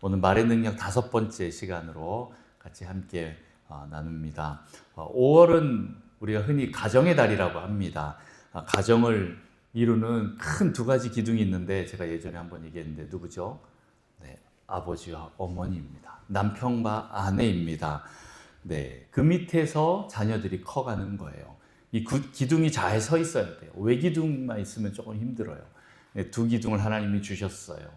오늘 말의 능력 5번째 시간으로 같이 함께 나눕니다. 5월은 우리가 흔히 가정의 달이라고 합니다. 가정을 이루는 큰 2가지 기둥이 있는데 제가 예전에 한번 얘기했는데 누구죠? 네, 아버지와 어머니입니다. 남편과 아내입니다. 네, 그 밑에서 자녀들이 커가는 거예요. 이 기둥이 잘 서 있어야 돼요. 외기둥만 있으면 조금 힘들어요. 네, 2 기둥을 하나님이 주셨어요.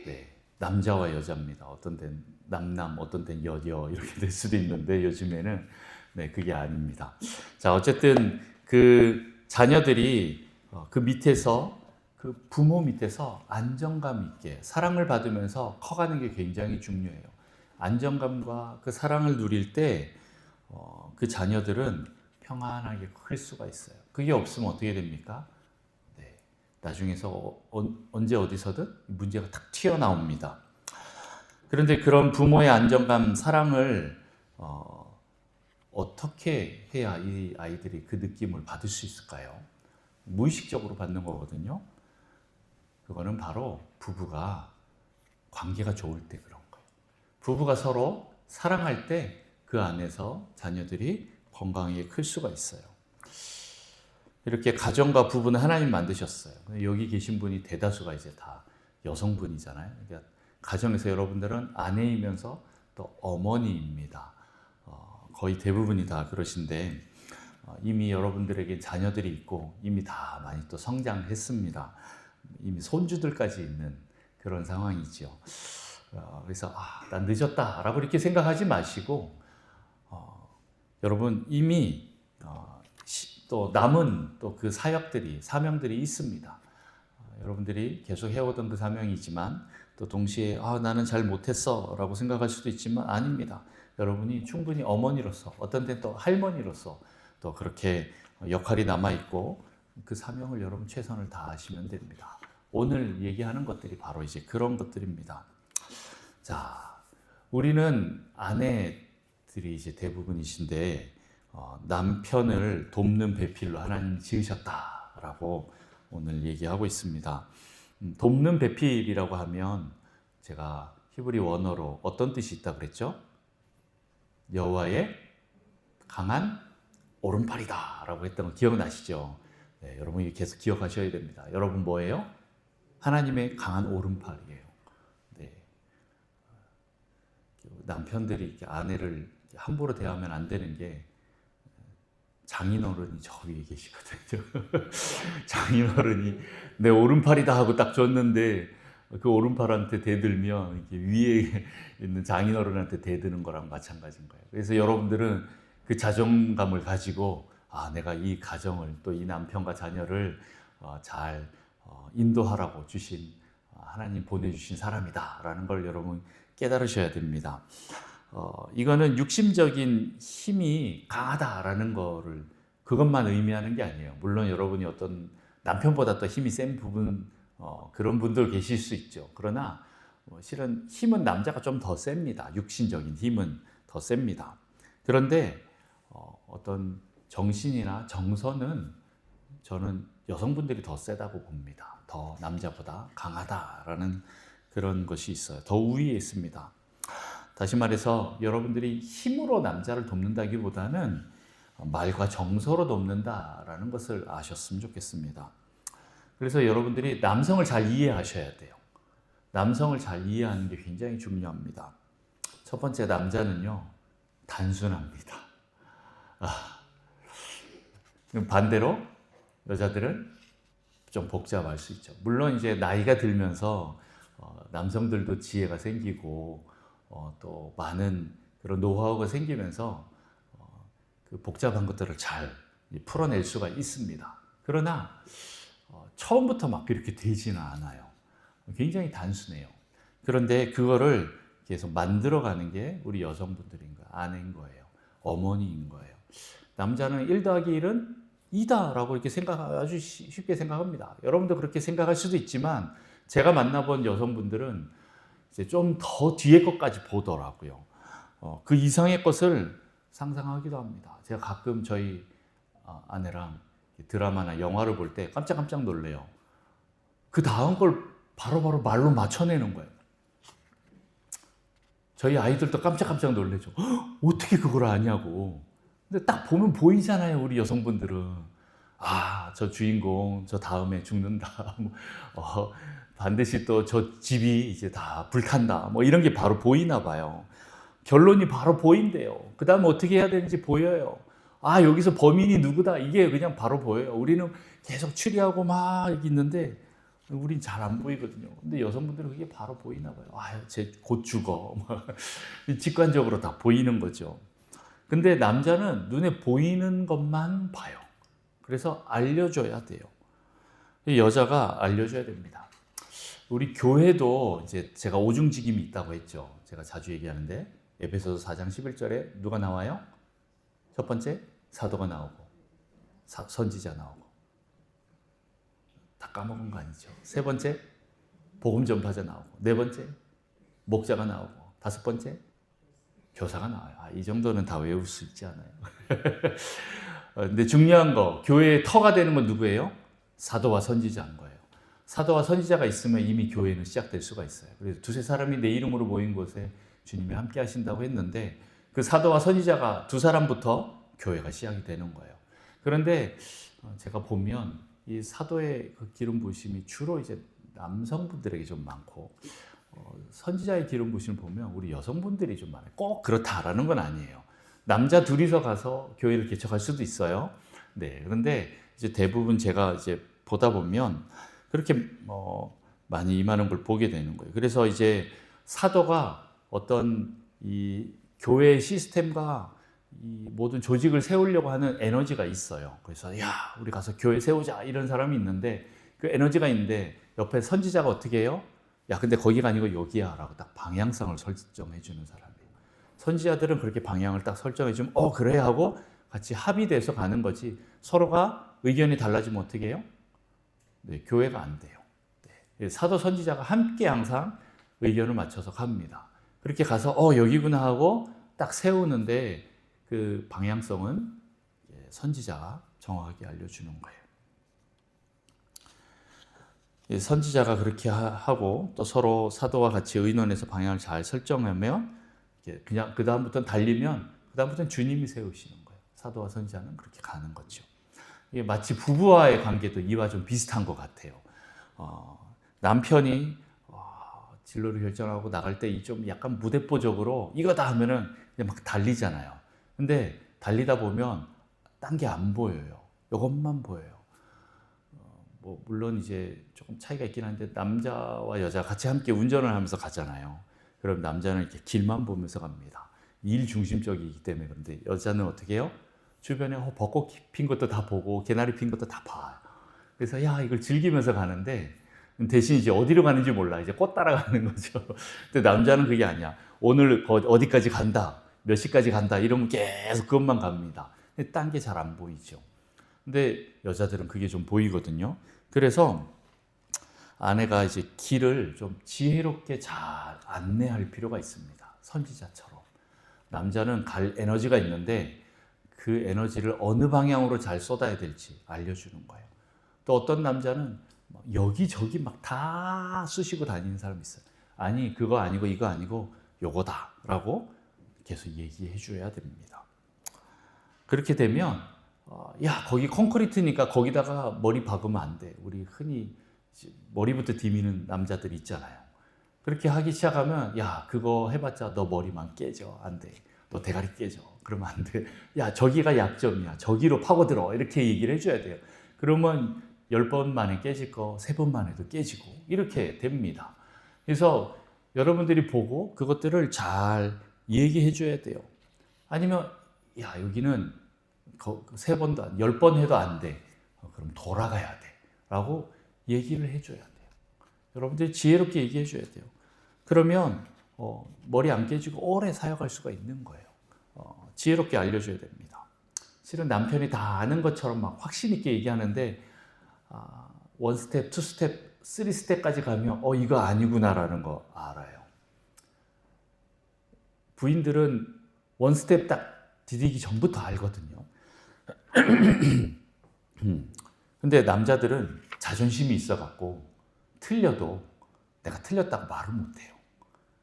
네, 남자와 여자입니다. 어떤 데는 남남, 어떤 데는 여여 이렇게 될 수도 있는데 요즘에는 네, 그게 아닙니다. 자, 어쨌든 그 자녀들이 그 밑에서 그 부모 밑에서 안정감 있게 사랑을 받으면서 커가는 게 굉장히 중요해요. 안정감과 그 사랑을 누릴 때 그 자녀들은 평안하게 클 수가 있어요. 그게 없으면 어떻게 됩니까? 네, 나중에서 언제 어디서든 문제가 탁 튀어나옵니다. 그런데 그런 부모의 안정감, 사랑을 어떻게 해야 이 아이들이 그 느낌을 받을 수 있을까요? 무의식적으로 받는 거거든요. 그거는 바로 부부가 관계가 좋을 때 그런 거예요. 부부가 서로 사랑할 때 그 안에서 자녀들이 건강하게 클 수가 있어요. 이렇게 가정과 부부는 하나님 만드셨어요. 여기 계신 분이 대다수가 이제 다 여성분이잖아요. 그러니까 가정에서 여러분들은 아내이면서 또 어머니입니다. 거의 대부분이 다 그러신데 이미 여러분들에게 자녀들이 있고 이미 다 많이 또 성장했습니다. 이미 손주들까지 있는 그런 상황이죠. 그래서 난 늦었다라고 이렇게 생각하지 마시고 여러분 이미 또 남은 또 그 사명들이 있습니다. 여러분들이 계속 해오던 그 사명이지만 또 동시에 나는 잘 못했어 라고 생각할 수도 있지만 아닙니다. 여러분이 충분히 어머니로서 어떤 때는 또 할머니로서 또 그렇게 역할이 남아있고 그 사명을 여러분 최선을 다하시면 됩니다. 오늘 얘기하는 것들이 바로 이제 그런 것들입니다. 자, 우리는 아내들이 이제 대부분이신데 남편을 돕는 배필로 하나님 지으셨다라고 오늘 얘기하고 있습니다. 돕는 배필이라고 하면 제가 히브리 원어로 어떤 뜻이 있다 그랬죠? 여호와의 강한 오른팔이다 라고 했던 거 기억나시죠? 네, 여러분이 계속 기억하셔야 됩니다. 여러분 뭐예요? 하나님의 강한 오른팔이에요. 네. 남편들이 이렇게 아내를 함부로 대하면 안 되는 게 장인어른이 저 위에 계시거든요. 장인어른이 내 오른팔이다 하고 딱 줬는데 그 오른팔한테 대들면 이렇게 위에 있는 장인어른한테 대드는 거랑 마찬가지인 거예요. 그래서 여러분들은 그 자존감을 가지고 내가 이 가정을 또 이 남편과 자녀를 잘 인도하라고 주신 하나님 보내주신 사람이다라는 걸 여러분 깨달으셔야 됩니다. 이거는 육심적인 힘이 강하다라는 거를 그것만 의미하는 게 아니에요. 물론 여러분이 어떤 남편보다 더 힘이 센 부분 그런 분들 계실 수 있죠. 그러나 실은 힘은 남자가 좀 더 셉니다. 육신적인 힘은 더 셉니다. 그런데 어떤 정신이나 정서는 저는 여성분들이 더 세다고 봅니다. 더 남자보다 강하다라는 그런 것이 있어요. 더 우위에 있습니다. 다시 말해서 여러분들이 힘으로 남자를 돕는다기보다는 말과 정서로 돕는다라는 것을 아셨으면 좋겠습니다. 그래서 여러분들이 남성을 잘 이해하셔야 돼요. 남성을 잘 이해하는 게 굉장히 중요합니다. 첫 번째, 남자는요 단순합니다. 반대로 여자들은 좀 복잡할 수 있죠. 물론 이제 나이가 들면서 남성들도 지혜가 생기고 또 많은 그런 노하우가 생기면서 그 복잡한 것들을 잘 풀어낼 수가 있습니다. 그러나 처음부터 막 그렇게 되지는 않아요. 굉장히 단순해요. 그런데 그거를 계속 만들어가는 게 우리 여성분들인 거예요. 아내인 거예요. 어머니인 거예요. 남자는 1 더하기 1은 2다라고 이렇게 아주 쉽게 생각합니다. 여러분도 그렇게 생각할 수도 있지만 제가 만나본 여성분들은 이제 좀 더 뒤에 것까지 보더라고요. 그 이상의 것을 상상하기도 합니다. 제가 가끔 저희 아내랑 드라마나 영화를 볼 때 깜짝깜짝 놀래요. 그 다음 걸 바로바로 말로 맞춰내는 거예요. 저희 아이들도 깜짝깜짝 놀래죠. 어떻게 그걸 아냐고. 근데 딱 보면 보이잖아요, 우리 여성분들은. 아, 저 주인공 저 다음에 죽는다. 반드시 또 저 집이 이제 다 불탄다. 뭐 이런 게 바로 보이나 봐요. 결론이 바로 보인대요. 그 다음에 어떻게 해야 되는지 보여요. 아, 여기서 범인이 누구다. 이게 그냥 바로 보여요. 우리는 계속 추리하고 막 있는데 우린 잘 안 보이거든요. 근데 여성분들은 그게 바로 보이나 봐요. 아, 쟤 곧 죽어. 직관적으로 다 보이는 거죠. 근데 남자는 눈에 보이는 것만 봐요. 그래서 알려줘야 돼요. 여자가 알려줘야 됩니다. 우리 교회도 이제 제가 오중직임이 있다고 했죠. 제가 자주 얘기하는데 에베소서 4장 11절에 누가 나와요? 첫 번째 사도가 나오고 선지자 나오고 다 까먹은 거 아니죠. 세 번째 복음 전파자 나오고 네 번째 목자가 나오고 다섯 번째 교사가 나와요. 아, 이 정도는 다 외울 수 있지 않아요. 근데 중요한 거 교회의 터가 되는 건 누구예요? 사도와 선지자인 거예요. 사도와 선지자가 있으면 이미 교회는 시작될 수가 있어요. 그래서 두세 사람이 내 이름으로 모인 곳에 주님이 함께 하신다고 했는데 그 사도와 선지자가 두 사람부터 교회가 시작이 되는 거예요. 그런데 제가 보면 이 사도의 그 기름 부으심이 주로 이제 남성분들에게 좀 많고 선지자의 기름 부으심을 보면 우리 여성분들이 좀 많아요. 꼭 그렇다라는 건 아니에요. 남자 둘이서 가서 교회를 개척할 수도 있어요. 네, 그런데 이제 대부분 제가 이제 보다 보면 그렇게 많이 임하는 걸 보게 되는 거예요. 그래서 이제 사도가 어떤 이 교회 시스템과 이 모든 조직을 세우려고 하는 에너지가 있어요. 그래서 야, 우리 가서 교회 세우자 이런 사람이 있는데 그 에너지가 있는데 옆에 선지자가 어떻게 해요? 야, 근데 거기가 아니고 여기야라고 딱 방향성을 설정해 주는 사람이에요. 선지자들은 그렇게 방향을 딱 설정해 주면 그래 하고 같이 합의돼서 가는 거지 서로가 의견이 달라지면 어떻게 해요? 네, 교회가 안 돼요. 네, 사도 선지자가 함께 항상 의견을 맞춰서 갑니다. 그렇게 가서 여기구나 하고 딱 세우는데 그 방향성은 선지자가 정확하게 알려주는 거예요. 선지자가 그렇게 하고 또 서로 사도와 같이 의논해서 방향을 잘 설정하면 그냥 그 다음부터는 달리면 그 다음부터는 주님이 세우시는 거예요. 사도와 선지자는 그렇게 가는 거죠. 이게 마치 부부와의 관계도 이와 좀 비슷한 것 같아요. 남편이 진로를 결정하고 나갈 때 좀 약간 무대뽀적으로 이거다 하면은 그냥 막 달리잖아요. 근데 달리다 보면 딴 게 안 보여요. 이것만 보여요. 물론 이제 조금 차이가 있긴 한데 남자와 여자 같이 함께 운전을 하면서 가잖아요. 그럼 남자는 이렇게 길만 보면서 갑니다. 일 중심적이기 때문에. 그런데 여자는 어떻게 해요? 주변에 벚꽃 핀 것도 다 보고 개나리 핀 것도 다 봐요. 그래서 야, 이걸 즐기면서 가는데 대신 이제 어디로 가는지 몰라. 이제 꽃 따라가는 거죠. 근데 남자는 그게 아니야. 오늘 어디까지 간다. 몇 시까지 간다. 이러면 계속 그것만 갑니다. 딴 게 잘 안 보이죠. 근데 여자들은 그게 좀 보이거든요. 그래서 아내가 이제 길을 좀 지혜롭게 잘 안내할 필요가 있습니다. 선지자처럼. 남자는 갈 에너지가 있는데 그 에너지를 어느 방향으로 잘 쏟아야 될지 알려주는 거예요. 또 어떤 남자는 여기저기 막 다 쑤시고 다니는 사람이 있어요. 아니, 그거 아니고 이거 아니고 요거다라고 계속 얘기해 줘야 됩니다. 그렇게 되면 야, 거기 콘크리트니까 거기다가 머리 박으면 안 돼. 우리 흔히 머리부터 디미는 남자들 있잖아요. 그렇게 하기 시작하면 야, 그거 해봤자 너 머리만 깨져. 안 돼. 너 대가리 깨져. 그러면 안 돼. 야, 저기가 약점이야. 저기로 파고들어. 이렇게 얘기를 해줘야 돼요. 그러면 10번 만에 깨질 거 3번 만에도 깨지고 이렇게 됩니다. 그래서 여러분들이 보고 그것들을 잘 얘기해 줘야 돼요. 아니면 야, 여기는 3번도 10번 해도 안 돼. 그럼 돌아가야 돼. 라고 얘기를 해줘야 돼요. 여러분들이 지혜롭게 얘기해 줘야 돼요. 그러면 머리 안 깨지고 오래 사역할 수가 있는 거예요. 지혜롭게 알려줘야 됩니다. 실은 남편이 다 아는 것처럼 막 확신 있게 얘기하는데 1스텝, 2스텝, 3스텝까지 가면 이거 아니구나라는 거 알아요. 부인들은 1스텝 딱 디디기 전부터 알거든요. 근데 남자들은 자존심이 있어갖고 틀려도 내가 틀렸다고 말을 못해요.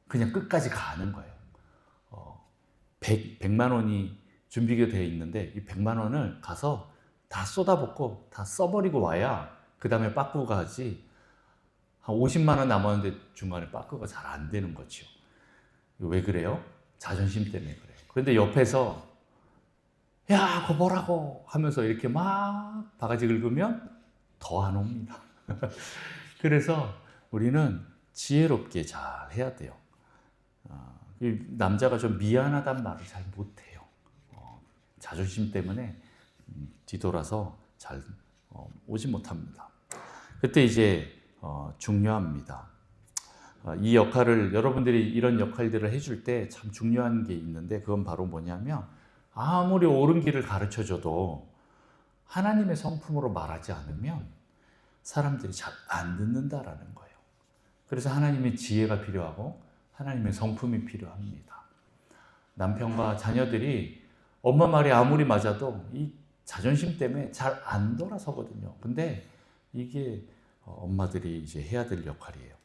그냥 끝까지 가는 거예요. 100만 원이 준비가 되어 있는데 이 100만 원을 가서 다 쏟아붓고 다 써버리고 와야 그 다음에 빠꾸가 하지. 한 50만 원 남았는데 중간에 빠꾸가 잘 안 되는 거죠. 왜 그래요? 자존심 때문에 그래요. 그런데 옆에서 야, 그거 뭐라고 하면서 이렇게 막 바가지 긁으면 더 안 옵니다. 그래서 우리는 지혜롭게 잘 해야 돼요. 이 남자가 좀 미안하단 말을 잘 못해요. 자존심 때문에 뒤돌아서 잘 오지 못합니다. 그때 이제 중요합니다. 이 역할을 여러분들이 이런 역할들을 해줄 때 참 중요한 게 있는데 그건 바로 뭐냐면 아무리 옳은 길을 가르쳐줘도 하나님의 성품으로 말하지 않으면 사람들이 잘 안 듣는다라는 거예요. 그래서 하나님의 지혜가 필요하고 하나님의 성품이 필요합니다. 남편과 자녀들이 엄마 말이 아무리 맞아도 이 자존심 때문에 잘 안 돌아서거든요. 근데 이게 엄마들이 이제 해야 될 역할이에요.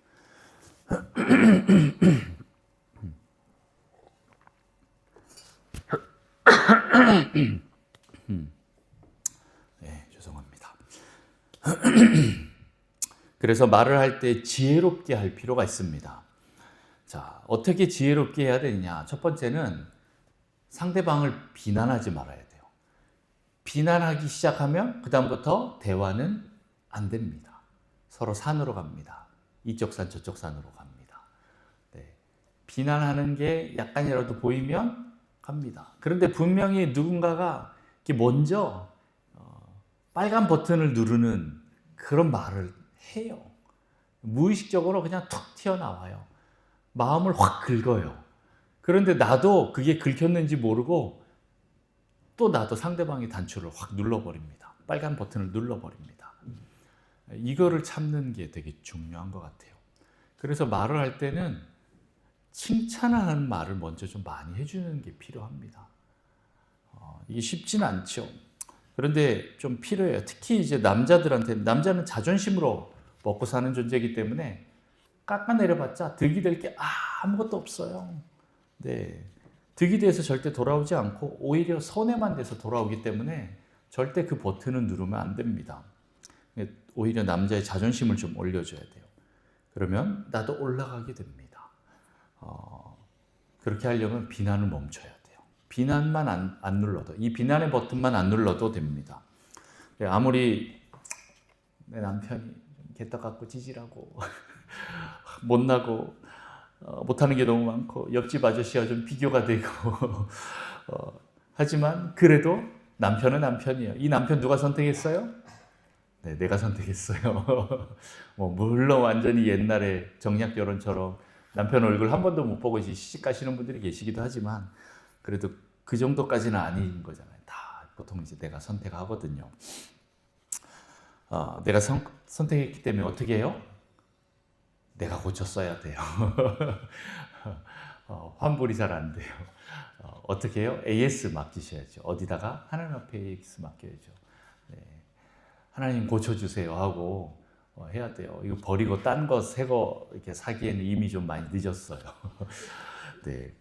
네, 죄송합니다. 그래서 말을 할 때 지혜롭게 할 필요가 있습니다. 자, 어떻게 지혜롭게 해야 되느냐? 첫 번째는 상대방을 비난하지 말아야 돼요. 비난하기 시작하면 그다음부터 대화는 안 됩니다. 서로 산으로 갑니다. 이쪽 산 저쪽 산으로 갑니다. 네. 비난하는 게 약간이라도 보이면 갑니다. 그런데 분명히 누군가가 먼저 빨간 버튼을 누르는 그런 말을 해요. 무의식적으로 그냥 툭 튀어나와요. 마음을 확 긁어요. 그런데 나도 그게 긁혔는지 모르고 또 나도 상대방의 단추를 확 눌러버립니다. 빨간 버튼을 눌러버립니다. 이거를 참는 게 되게 중요한 것 같아요. 그래서 말을 할 때는 칭찬하는 말을 먼저 좀 많이 해주는 게 필요합니다. 이게 쉽지는 않죠. 그런데 좀 필요해요. 특히 이제 남자들한테, 남자는 자존심으로 먹고 사는 존재이기 때문에 깎아내려봤자 득이 될 게 아무것도 없어요. 네. 득이 돼서 절대 돌아오지 않고 오히려 손해만 돼서 돌아오기 때문에 절대 그 버튼을 누르면 안 됩니다. 오히려 남자의 자존심을 좀 올려줘야 돼요. 그러면 나도 올라가게 됩니다. 그렇게 하려면 비난을 멈춰야 돼요. 비난만 안 눌러도, 이 비난의 버튼만 안 눌러도 됩니다. 아무리 내 남편이 개떡 같고 찌질하고 못나고 못하는 게 너무 많고 옆집 아저씨와 좀 비교가 되고 하지만 그래도 남편은 남편이에요. 이 남편 누가 선택했어요? 네, 내가 선택했어요. 물론 완전히 옛날에 정략 결혼처럼 남편 얼굴 한 번도 못 보고 시집 가시는 분들이 계시기도 하지만 그래도 그 정도까지는 아닌 거잖아요. 다 보통 이제 내가 선택하거든요. 내가 선택했기 때문에 어떻게 해요? 내가 고쳤어야 돼요. 환불이 잘 안 돼요. 어떻게 해요? AS 맡기셔야죠. 어디다가? 하나님 앞에 AS 맡겨야죠. 네. 하나님 고쳐주세요 하고 해야 돼요. 이거 버리고 딴 거, 새 거 이렇게 사기에는 이미 좀 많이 늦었어요. 네.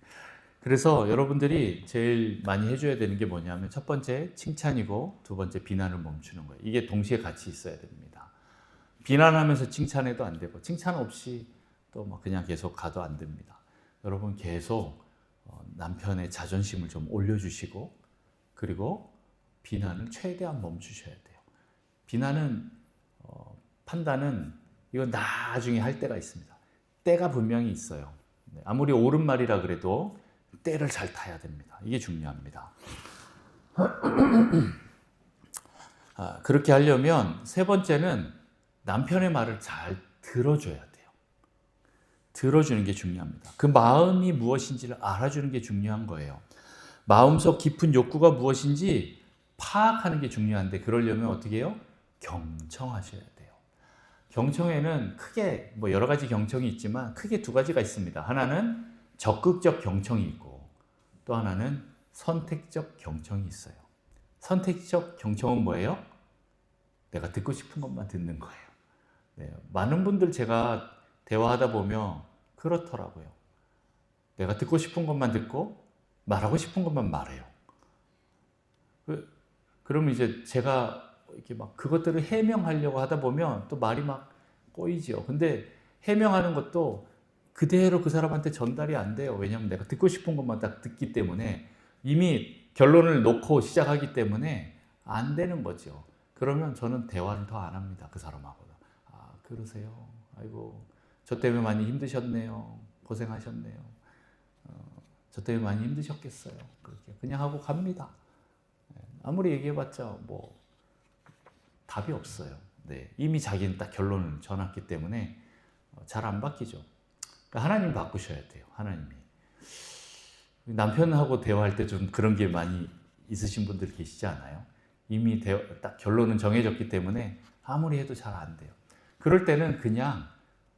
그래서 여러분들이 제일 많이 해줘야 되는 게 뭐냐면 첫 번째 칭찬이고 두 번째 비난을 멈추는 거예요. 이게 동시에 같이 있어야 됩니다. 비난하면서 칭찬해도 안 되고 칭찬 없이 또 막 그냥 계속 가도 안 됩니다. 여러분 계속 남편의 자존심을 좀 올려주시고 그리고 비난을 최대한 멈추셔야 돼요. 비난은 판단은 이건 나중에 할 때가 있습니다. 때가 분명히 있어요. 아무리 옳은 말이라 그래도 때를 잘 타야 됩니다. 이게 중요합니다. 그렇게 하려면 세 번째는 남편의 말을 잘 들어줘야 돼요. 들어주는 게 중요합니다. 그 마음이 무엇인지를 알아주는 게 중요한 거예요. 마음속 깊은 욕구가 무엇인지 파악하는 게 중요한데 그러려면 어떻게 해요? 경청하셔야 돼요. 경청에는 크게 여러 가지 경청이 있지만 크게 두 가지가 있습니다. 하나는 적극적 경청이 있고 또 하나는 선택적 경청이 있어요. 선택적 경청은 뭐예요? 내가 듣고 싶은 것만 듣는 거예요. 네, 많은 분들 제가 대화하다 보면 그렇더라고요. 내가 듣고 싶은 것만 듣고 말하고 싶은 것만 말해요. 그러면 이제 제가 이렇게 막 그것들을 해명하려고 하다 보면 또 말이 막 꼬이죠. 근데 해명하는 것도 그대로 그 사람한테 전달이 안 돼요. 왜냐하면 내가 듣고 싶은 것만 딱 듣기 때문에 이미 결론을 놓고 시작하기 때문에 안 되는 거죠. 그러면 저는 대화를 더 안 합니다. 그 사람하고. 아, 그러세요. 아이고, 저 때문에 많이 힘드셨네요. 고생하셨네요. 저 때문에 많이 힘드셨겠어요. 그렇게 그냥 하고 갑니다. 아무리 얘기해봤자 뭐 답이 없어요. 네, 이미 자기는 딱 결론을 전했기 때문에 잘 안 바뀌죠. 그러니까 하나님 바꾸셔야 돼요. 하나님이. 남편하고 대화할 때 좀 그런 게 많이 있으신 분들 계시지 않아요? 이미 딱 결론은 정해졌기 때문에 아무리 해도 잘 안 돼요. 그럴 때는 그냥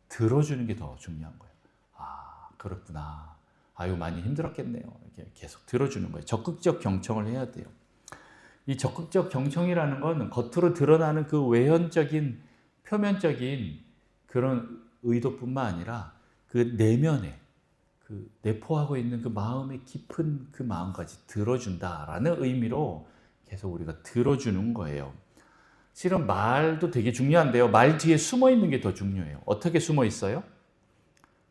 들어주는 게 더 중요한 거예요. 아, 그렇구나. 아유, 많이 힘들었겠네요. 이렇게 계속 들어주는 거예요. 적극적 경청을 해야 돼요. 이 적극적 경청이라는 건 겉으로 드러나는 그 외연적인, 표면적인 그런 의도뿐만 아니라 그 내면에, 그 내포하고 있는 그 마음의 깊은 그 마음까지 들어준다라는 의미로 계속 우리가 들어주는 거예요. 실은 말도 되게 중요한데요. 말 뒤에 숨어 있는 게 더 중요해요. 어떻게 숨어 있어요?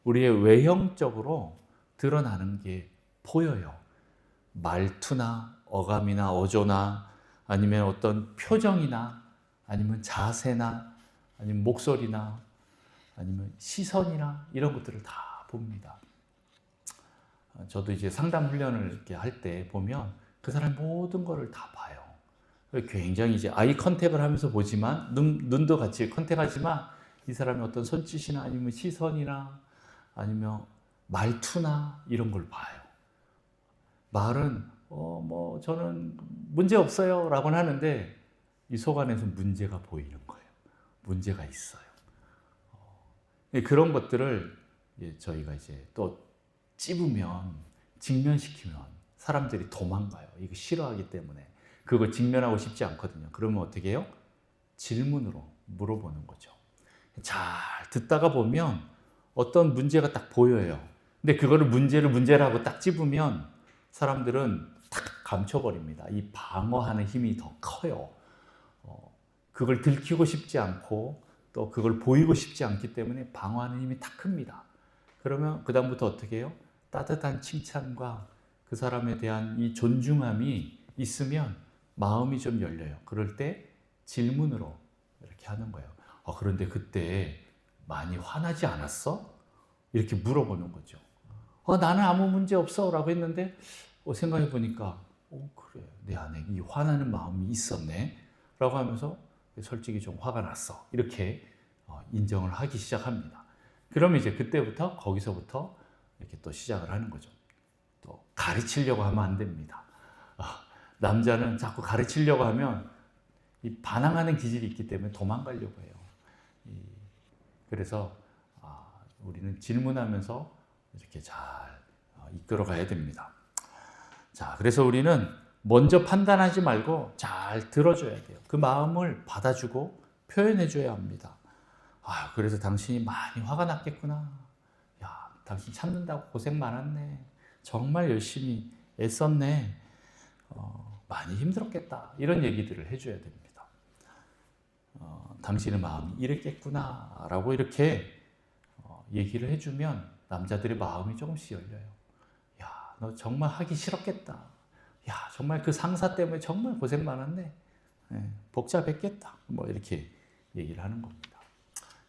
우리의 외형적으로 드러나는 게 보여요. 말투나 어감이나 어조나 아니면 어떤 표정이나 아니면 자세나 아니면 목소리나 아니면 시선이나 이런 것들을 다 봅니다. 저도 이제 상담 훈련을 이렇게 할 때 보면 그 사람 모든 거를 다 봐요. 굉장히 이제 아이 컨택을 하면서 보지만 눈도 같이 컨택하지만 이 사람의 어떤 손짓이나 아니면 시선이나 아니면 말투나 이런 걸 봐요. 말은 뭐 저는 문제 없어요 라고는 하는데 이 속 안에서 문제가 보이는 거예요. 문제가 있어요. 그런 것들을 저희가 이제 또 찝으면, 직면시키면 사람들이 도망가요. 이거 싫어하기 때문에. 그거 직면하고 싶지 않거든요. 그러면 어떻게 해요? 질문으로 물어보는 거죠. 잘 듣다가 보면 어떤 문제가 딱 보여요. 근데 그거를 문제라고 딱 찝으면 사람들은 탁 감춰버립니다. 이 방어하는 힘이 더 커요. 그걸 들키고 싶지 않고 또 그걸 보이고 싶지 않기 때문에 방어하는 힘이 탁 큽니다. 그러면 그 다음부터 어떻게 해요? 따뜻한 칭찬과 그 사람에 대한 이 존중함이 있으면 마음이 좀 열려요. 그럴 때 질문으로 이렇게 하는 거예요. 그런데 그때 많이 화나지 않았어? 이렇게 물어보는 거죠. 나는 아무 문제 없어 라고 했는데 생각해 보니까 그래, 내 안에 이 화나는 마음이 있었네 라고 하면서 솔직히 좀 화가 났어 이렇게 인정을 하기 시작합니다. 그러면 이제 그때부터 거기서부터 이렇게 또 시작을 하는 거죠. 또 가르치려고 하면 안 됩니다. 남자는 자꾸 가르치려고 하면 이 반항하는 기질이 있기 때문에 도망가려고 해요. 그래서 우리는 질문하면서 이렇게 잘 이끌어 가야 됩니다. 자, 그래서 우리는 먼저 판단하지 말고 잘 들어줘야 돼요. 그 마음을 받아주고 표현해줘야 합니다. 그래서 당신이 많이 화가 났겠구나. 야, 당신 참는다고 고생 많았네. 정말 열심히 애썼네. 많이 힘들었겠다. 이런 얘기들을 해줘야 됩니다. 당신의 마음이 이랬겠구나. 라고 이렇게 얘기를 해주면 남자들의 마음이 조금씩 열려요. 야, 너 정말 하기 싫었겠다. 야, 정말 그 상사 때문에 정말 고생 많았네. 복잡했겠다. 뭐 이렇게 얘기를 하는 겁니다.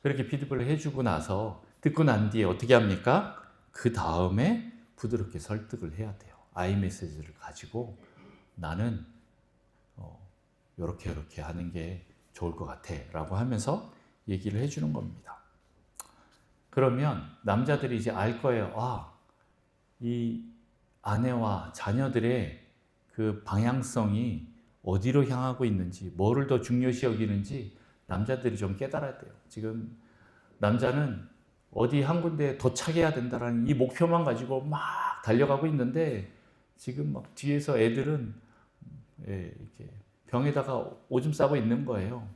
그렇게 피드백을 해주고 나서 듣고 난 뒤에 어떻게 합니까? 그 다음에 부드럽게 설득을 해야 돼요. 아이 메시지를 가지고 나는 이렇게 하는 게 좋을 것 같아 라고 하면서 얘기를 해주는 겁니다. 그러면 남자들이 이제 알 거예요. 이 아내와 자녀들의 그 방향성이 어디로 향하고 있는지, 뭐를 더 중요시 여기는지 남자들이 좀 깨달아야 돼요. 지금 남자는 어디 한 군데 도착해야 된다라는 이 목표만 가지고 막 달려가고 있는데 지금 막 뒤에서 애들은 이렇게 병에다가 오줌 싸고 있는 거예요.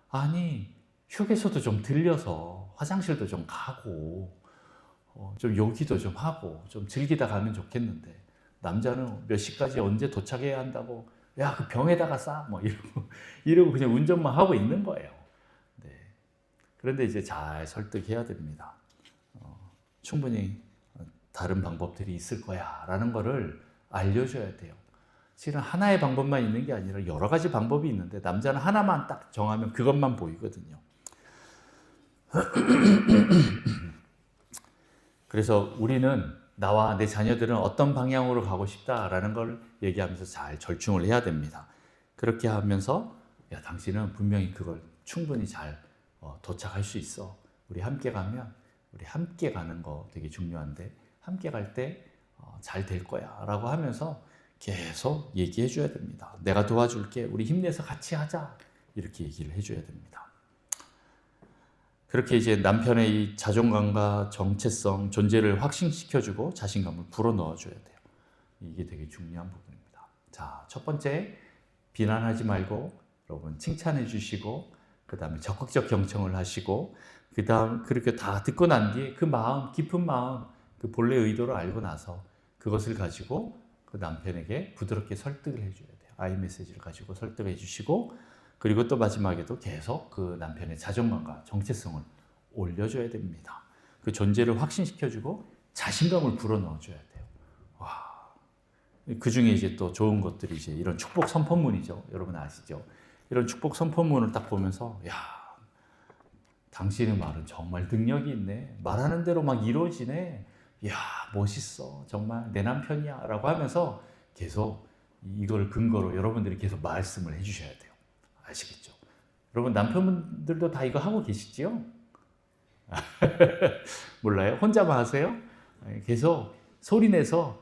아니, 휴게소도 좀 들려서 화장실도 좀 가고 좀 요기도 좀 하고 좀 즐기다 가면 좋겠는데 남자는 몇 시까지 언제 도착해야 한다고, 야, 그 병에다가 싸, 뭐 이러고 그냥 운전만 하고 있는 거예요. 네. 그런데 이제 잘 설득해야 됩니다. 충분히 다른 방법들이 있을 거야 라는 거를 알려줘야 돼요. 실은 하나의 방법만 있는 게 아니라 여러 가지 방법이 있는데 남자는 하나만 딱 정하면 그것만 보이거든요. 그래서 우리는 나와 내 자녀들은 어떤 방향으로 가고 싶다라는 걸 얘기하면서 잘 절충을 해야 됩니다. 그렇게 하면서 야, 당신은 분명히 그걸 충분히 잘 도착할 수 있어. 우리 함께 가면 우리 함께 가는 거 되게 중요한데 함께 갈 때 잘 될 거야 라고 하면서 계속 얘기해 줘야 됩니다. 내가 도와줄게. 우리 힘내서 같이 하자. 이렇게 얘기를 해줘야 됩니다. 그렇게 이제 남편의 이 자존감과 정체성, 존재를 확신시켜주고 자신감을 불어넣어줘야 돼요. 이게 되게 중요한 부분입니다. 자, 첫 번째, 비난하지 말고 여러분 칭찬해 주시고 그 다음에 적극적 경청을 하시고 그 다음 그렇게 다 듣고 난 뒤에 그 마음, 깊은 마음, 그 본래 의도를 알고 나서 그것을 가지고 그 남편에게 부드럽게 설득을 해줘야 돼요. 아이 메시지를 가지고 설득해 주시고 그리고 또 마지막에도 계속 그 남편의 자존감과 정체성을 올려줘야 됩니다. 그 존재를 확신시켜주고 자신감을 불어넣어줘야 돼요. 와, 그 중에 이제 또 좋은 것들이 이제 이런 축복 선포문이죠. 여러분 아시죠? 이런 축복 선포문을 딱 보면서 야, 당신의 말은 정말 능력이 있네. 말하는 대로 막 이루어지네. 야, 멋있어. 정말 내 남편이야. 라고 하면서 계속 이걸 근거로 여러분들이 계속 말씀을 해주셔야 돼요. 아시겠죠? 여러분 남편분들도 다 이거 하고 계시지요? 몰라요? 혼자만 하세요? 계속 소리내서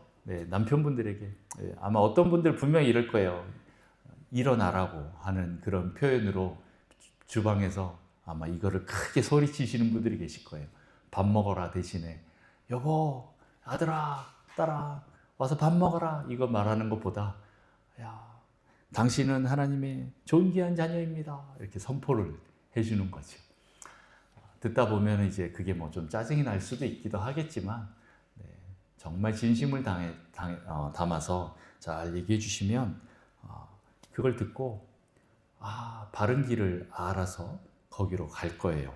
남편분들에게 아마 어떤 분들 분명히 이럴 거예요. 일어나라고 하는 그런 표현으로 주방에서 아마 이거를 크게 소리치시는 분들이 계실 거예요. 밥 먹어라 대신에 여보, 아들아, 딸아 와서 밥 먹어라 이거 말하는 것보다 야, 당신은 하나님의 존귀한 자녀입니다. 이렇게 선포를 해주는 거죠. 듣다 보면 이제 그게 뭐 좀 짜증이 날 수도 있기도 하겠지만 정말 진심을 담아서 잘 얘기해 주시면 그걸 듣고 바른 길을 알아서 거기로 갈 거예요.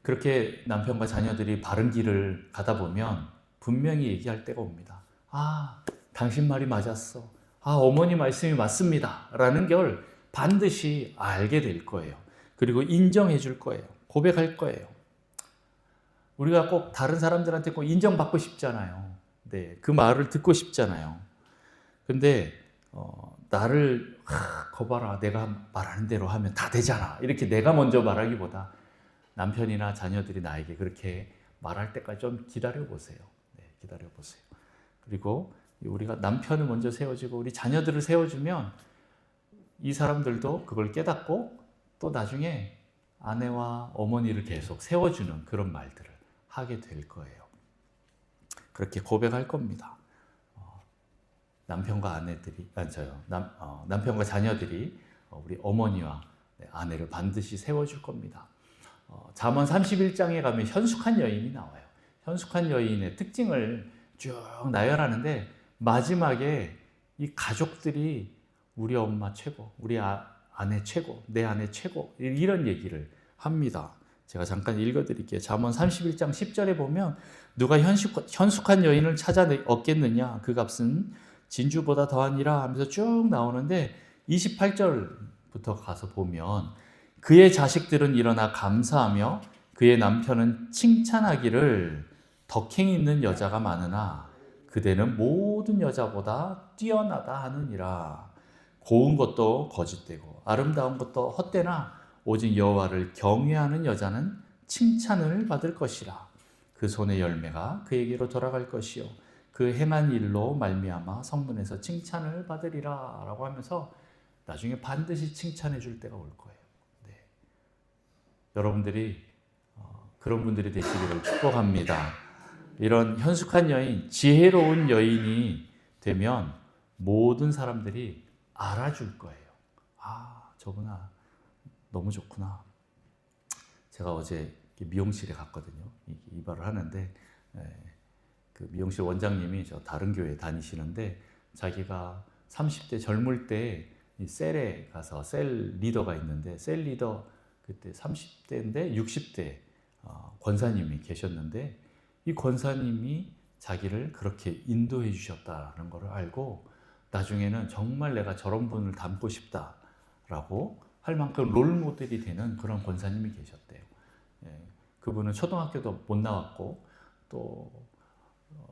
그렇게 남편과 자녀들이 바른 길을 가다 보면 분명히 얘기할 때가 옵니다. 당신 말이 맞았어. 어머니 말씀이 맞습니다. 라는 걸 반드시 알게 될 거예요. 그리고 인정해 줄 거예요. 고백할 거예요. 우리가 꼭 다른 사람들한테 꼭 인정받고 싶잖아요. 네, 그 말을 듣고 싶잖아요. 근데 나를 거봐라 내가 말하는 대로 하면 다 되잖아 이렇게 내가 먼저 말하기보다 남편이나 자녀들이 나에게 그렇게 말할 때까지 좀 기다려 보세요. 네, 기다려 보세요. 그리고 우리가 남편을 먼저 세워주고 우리 자녀들을 세워주면 이 사람들도 그걸 깨닫고 또 나중에 아내와 어머니를 계속 세워주는 그런 말들을 하게 될 거예요. 그렇게 고백할 겁니다. 남편과 아내들이, 남편과 자녀들이 우리 어머니와 아내를 반드시 세워줄 겁니다. 잠언 31장에 가면 현숙한 여인이 나와요. 현숙한 여인의 특징을 쭉 나열하는데 마지막에 이 가족들이 우리 엄마 최고, 우리 아내 최고, 내 아내 최고 이런 얘기를 합니다. 제가 잠깐 읽어드릴게요. 잠언 31장 10절에 보면 누가 현숙한 여인을 찾아 얻겠느냐 그 값은 진주보다 더하니라 하면서 쭉 나오는데 28절부터 가서 보면 그의 자식들은 일어나 감사하며 그의 남편은 칭찬하기를 덕행 있는 여자가 많으나 그대는 모든 여자보다 뛰어나다 하느니라. 고운 것도 거짓되고 아름다운 것도 헛되나 오직 여호와를 경외하는 여자는 칭찬을 받을 것이라. 그 손의 열매가 그에게로 돌아갈 것이요 그 행한 일로 말미암아 성문에서 칭찬을 받으리라 라고 하면서 나중에 반드시 칭찬해 줄 때가 올 거예요. 네. 여러분들이 그런 분들이 되시기를 축복합니다. 이런 현숙한 여인, 지혜로운 여인이 되면 모든 사람들이 알아줄 거예요. 저분아 너무 좋구나. 제가 어제 미용실에 갔거든요. 이발을 하는데 그 미용실 원장님이 저 다른 교회 다니시는데 자기가 30대 젊을 때 이 셀에 가서 셀 리더가 있는데 셀 리더 그때 30대인데 60대 권사님이 계셨는데 이 권사님이 자기를 그렇게 인도해 주셨다는 것을 알고 나중에는 정말 내가 저런 분을 닮고 싶다라고 할 만큼 롤 모델이 되는 그런 권사님이 계셨대요. 예, 그분은 초등학교도 못 나왔고 또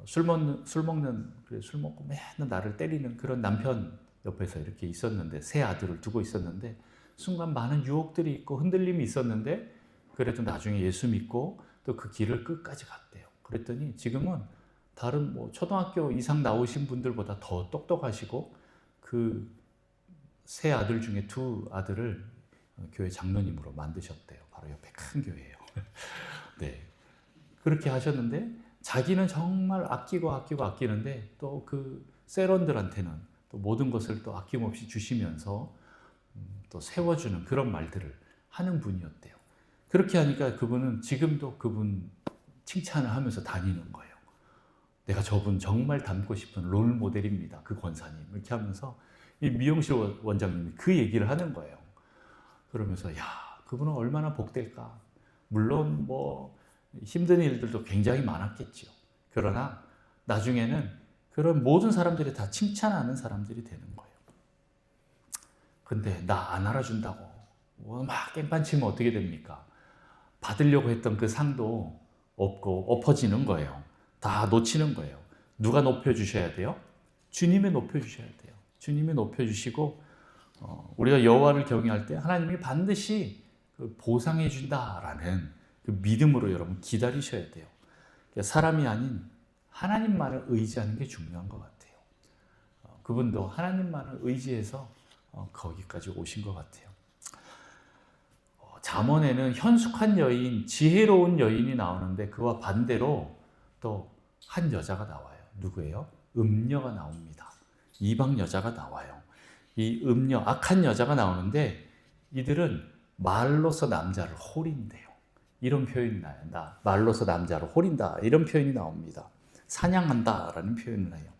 술 먹고 맨날 나를 때리는 그런 남편 옆에서 이렇게 있었는데 세 아들을 두고 있었는데 순간 많은 유혹들이 있고 흔들림이 있었는데 그래도 나중에 예수 믿고 또 그 길을 끝까지 갔대요. 그랬더니 지금은 다른 뭐 초등학교 이상 나오신 분들보다 더 똑똑하시고 그 세 아들 중에 두 아들을 교회 장로님으로 만드셨대요. 바로 옆에 큰 교회예요. 네, 그렇게 하셨는데 자기는 정말 아끼는데 또 그 세런들한테는 또 모든 것을 또 아낌없이 주시면서 또 세워주는 그런 말들을 하는 분이었대요. 그렇게 하니까 그분은 지금도 그분 칭찬을 하면서 다니는 거예요. 내가 저분 정말 닮고 싶은 롤 모델입니다. 그 권사님. 이렇게 하면서 이 미용실 원장님이 그 얘기를 하는 거예요. 그러면서 야, 그분은 얼마나 복될까. 물론 뭐 힘든 일들도 굉장히 많았겠죠. 그러나 나중에는 그런 모든 사람들이 다 칭찬하는 사람들이 되는 거예요. 근데 나 안 알아준다고 막 깽판 치면 어떻게 됩니까? 받으려고 했던 그 상도 없고 엎어지는 거예요. 다 놓치는 거예요. 누가 높여주셔야 돼요? 주님이 높여주셔야 돼요. 주님이 높여주시고 우리가 여호와를 경외할 때 하나님이 반드시 보상해 준다라는 그 믿음으로 여러분 기다리셔야 돼요. 사람이 아닌 하나님만을 의지하는 게 중요한 것 같아요. 그분도 하나님만을 의지해서 거기까지 오신 것 같아요. 잠언에는 현숙한 여인, 지혜로운 여인이 나오는데 그와 반대로 또 한 여자가 나와요. 누구예요? 음녀가 나옵니다. 이방 여자가 나와요. 이 음녀, 악한 여자가 나오는데 이들은 말로서 남자를 홀인대요. 이런 표현이 나요. 말로서 남자를 홀인다. 이런 표현이 나옵니다. 사냥한다라는 표현을 해요.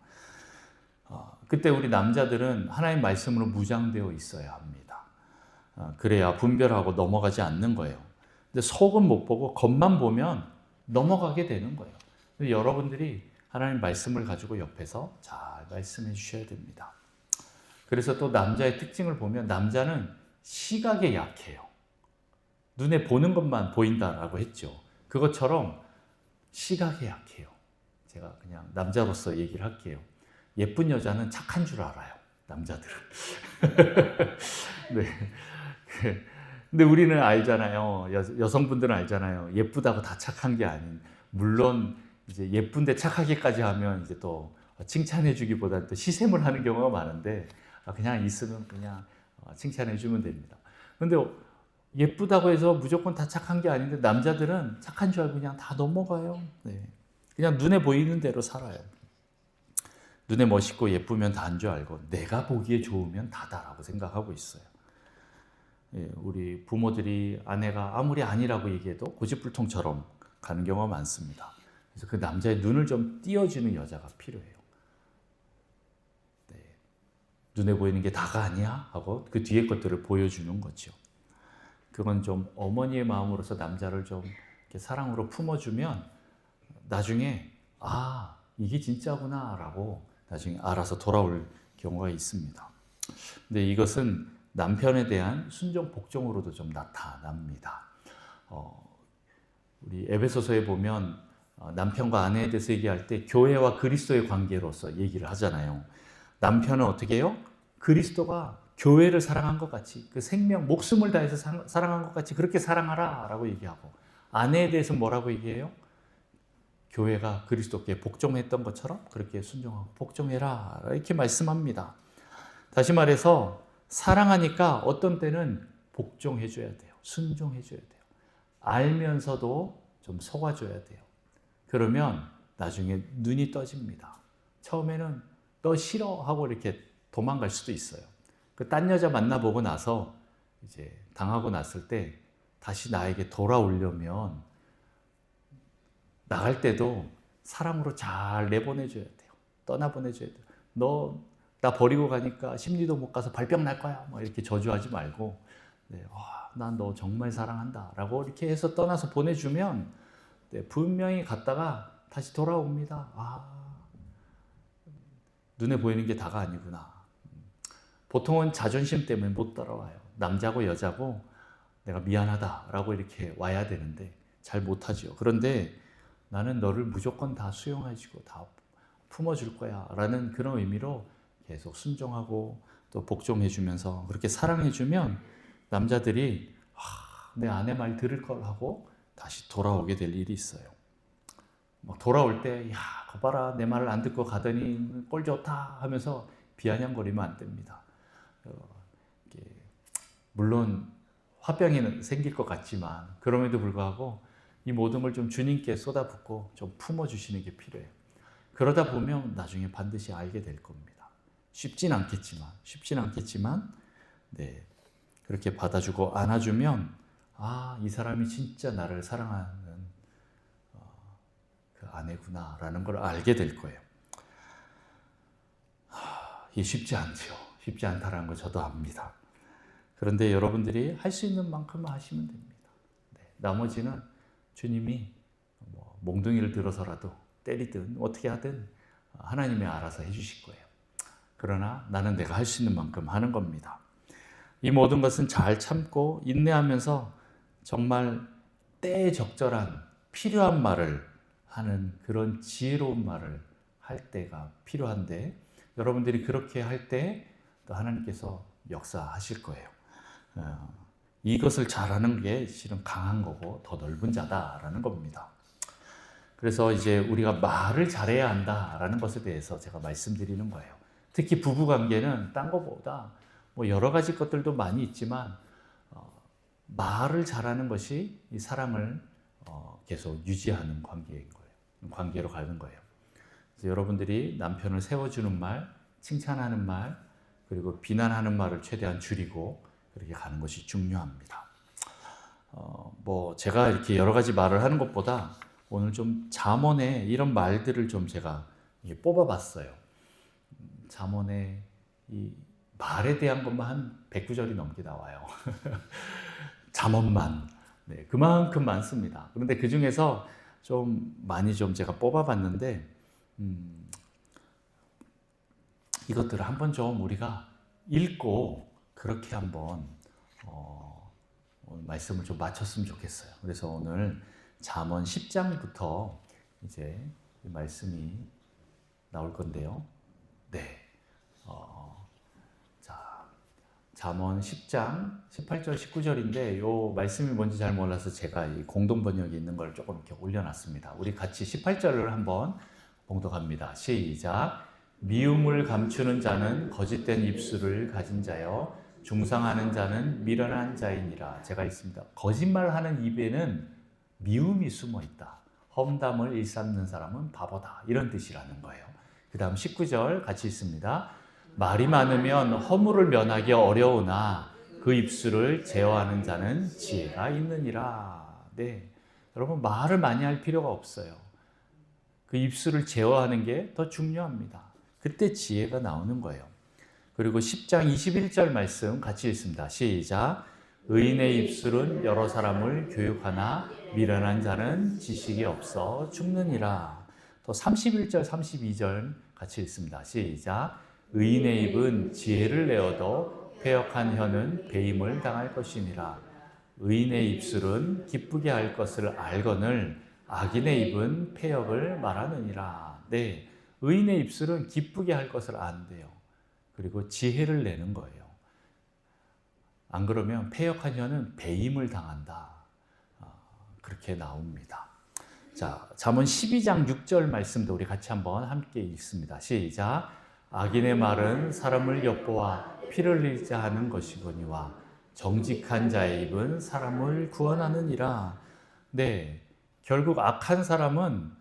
그때 우리 남자들은 하나님 말씀으로 무장되어 있어야 합니다. 그래야 분별하고 넘어가지 않는 거예요. 근데 속은 못 보고 겉만 보면 넘어가게 되는 거예요. 여러분들이 하나님 말씀을 가지고 옆에서 잘 말씀해 주셔야 됩니다. 그래서 또 남자의 특징을 보면 남자는 시각에 약해요. 눈에 보는 것만 보인다라고 했죠. 그것처럼 시각에 약해요. 제가 그냥 남자로서 얘기를 할게요. 예쁜 여자는 착한 줄 알아요. 남자들은. 네. 근데 우리는 알잖아요. 여성분들은 알잖아요. 예쁘다고 다 착한 게 아닌. 물론 이제 예쁜데 착하기까지 하면 이제 또 칭찬해주기보다 또 시샘을 하는 경우가 많은데 그냥 있으면 그냥 칭찬해주면 됩니다. 근데 예쁘다고 해서 무조건 다 착한 게 아닌데 남자들은 착한 줄 알고 그냥 다 넘어가요. 네. 그냥 눈에 보이는 대로 살아요. 눈에 멋있고 예쁘면 다인 줄 알고 내가 보기에 좋으면 다다라고 생각하고 있어요. 예, 우리 부모들이 아내가 아무리 아니라고 얘기해도 고집불통처럼 가는 경우가 많습니다. 그래서 그 남자의 눈을 좀 띄워주는 여자가 필요해요. 네. 눈에 보이는 게 다가 아니야 하고 그 뒤에 것들을 보여주는 거죠. 그건 좀 어머니의 마음으로서 남자를 좀 이렇게 사랑으로 품어주면 나중에 아 이게 진짜구나 라고 나중에 알아서 돌아올 경우가 있습니다. 근데 이것은 남편에 대한 순종 복종으로도 좀 나타납니다. 우리 에베소서에 보면 남편과 아내에 대해서 얘기할 때 교회와 그리스도의 관계로서 얘기를 하잖아요. 남편은 어떻게 해요? 그리스도가 교회를 사랑한 것 같이 그 생명, 목숨을 다해서 사랑한 것 같이 그렇게 사랑하라 라고 얘기하고 아내에 대해서 뭐라고 얘기해요? 교회가 그리스도께 복종했던 것처럼 그렇게 순종하고 복종해라 이렇게 말씀합니다. 다시 말해서 사랑하니까 어떤 때는 복종해줘야 돼요. 순종해줘야 돼요. 알면서도 좀 속아줘야 돼요. 그러면 나중에 눈이 떠집니다. 처음에는 너 싫어 하고 이렇게 도망갈 수도 있어요. 그 딴 여자 만나보고 나서 이제 당하고 났을 때 다시 나에게 돌아오려면 나갈 때도 사랑으로 잘 내보내줘야 돼요. 떠나보내줘야 돼요. 너 나 버리고 가니까 심리도 못 가서 발병 날 거야. 뭐 이렇게 저주하지 말고, 네, 난 너 정말 사랑한다 라고 이렇게 해서 떠나서 보내주면, 네, 분명히 갔다가 다시 돌아옵니다. 눈에 보이는 게 다가 아니구나. 보통은 자존심 때문에 못 따라와요. 남자고 여자고 내가 미안하다라고 이렇게 와야 되는데 잘 못하죠. 그런데 나는 너를 무조건 다 수용해주고 다 품어줄 거야 라는 그런 의미로 계속 순종하고 또 복종해주면서 그렇게 사랑해주면 남자들이 내 아내 말 들을 걸 하고 다시 돌아오게 될 일이 있어요. 막 돌아올 때, 야, 거 봐라, 내 말을 안 듣고 가더니 꼴 좋다 하면서 비아냥거리면 안 됩니다. 물론 화병이 생길 것 같지만 그럼에도 불구하고 이 모든 걸 좀 주님께 쏟아붓고 좀 품어주시는 게 필요해요. 그러다 보면 나중에 반드시 알게 될 겁니다. 쉽진 않겠지만, 네, 그렇게 받아주고 안아주면, 이 사람이 진짜 나를 사랑하는 그 아내구나라는 걸 알게 될 거예요. 이게 쉽지 않죠. 쉽지 않다는 거 저도 압니다. 그런데 여러분들이 할 수 있는 만큼만 하시면 됩니다. 네, 나머지는 주님이 몽둥이를 들어서라도 때리든 어떻게 하든 하나님이 알아서 해주실 거예요. 그러나 나는 내가 할 수 있는 만큼 하는 겁니다. 이 모든 것은 잘 참고 인내하면서 정말 때에 적절한 필요한 말을 하는 그런 지혜로운 말을 할 때가 필요한데 여러분들이 그렇게 할 때 또 하나님께서 역사하실 거예요. 이것을 잘하는 게 실은 강한 거고 더 넓은 자다라는 겁니다. 그래서 이제 우리가 말을 잘해야 한다라는 것에 대해서 제가 말씀드리는 거예요. 특히 부부관계는 딴 것보다 여러 가지 것들도 많이 있지만 말을 잘하는 것이 이 사랑을 계속 유지하는 관계인 거예요. 관계로 가는 거예요. 그래서 여러분들이 남편을 세워주는 말, 칭찬하는 말, 그리고 비난하는 말을 최대한 줄이고 그렇게 가는 것이 중요합니다. 제가 이렇게 여러 가지 말을 하는 것보다 오늘 좀 잠언에 이런 말들을 좀 제가 뽑아봤어요. 잠언에 이 말에 대한 것만 한 109절이 넘게 나와요. 잠언만. 네, 그만큼 많습니다. 그런데 그 중에서 좀 많이 좀 제가 뽑아봤는데, 이것들을 한번 좀 우리가 읽고 그렇게 한번 말씀을 좀 마쳤으면 좋겠어요. 그래서 오늘 잠언 10장부터 이제 말씀이 나올 건데요. 네. 잠언 10장 18절 19절인데 요 말씀이 뭔지 잘 몰라서 제가 이 공동 번역에 있는 걸 조금 이렇게 올려놨습니다. 우리 같이 18절을 한번 봉독합니다. 시작. 미움을 감추는 자는 거짓된 입술을 가진 자여 중상하는 자는 미련한 자이니라. 제가 있습니다. 거짓말하는 입에는 미움이 숨어 있다. 험담을 일삼는 사람은 바보다. 이런 뜻이라는 거예요. 그 다음 19절 같이 있습니다. 말이 많으면 허물을 면하기 어려우나 그 입술을 제어하는 자는 지혜가 있느니라. 네, 여러분 말을 많이 할 필요가 없어요. 그 입술을 제어하는 게 더 중요합니다. 그때 지혜가 나오는 거예요. 그리고 10장 21절 말씀 같이 읽습니다. 시작. 의인의 입술은 여러 사람을 교육하나 미련한 자는 지식이 없어 죽느니라. 또 31절 32절 같이 읽습니다. 시작. 의인의 입은 지혜를 내어도 패역한 혀는 배임을 당할 것이니라. 의인의 입술은 기쁘게 할 것을 알거늘 악인의 입은 패역을 말하느니라. 네, 의인의 입술은 기쁘게 할 것을 안대요. 그리고 지혜를 내는 거예요. 안 그러면 패역한 혀는 배임을 당한다. 그렇게 나옵니다. 자, 잠언 12장 6절 말씀도 우리 같이 한번 함께 읽습니다. 시작. 악인의 말은 사람을 엿보아 피를 흘리자 하는 것이거니와 정직한 자의 입은 사람을 구원하느니라. 네, 결국 악한 사람은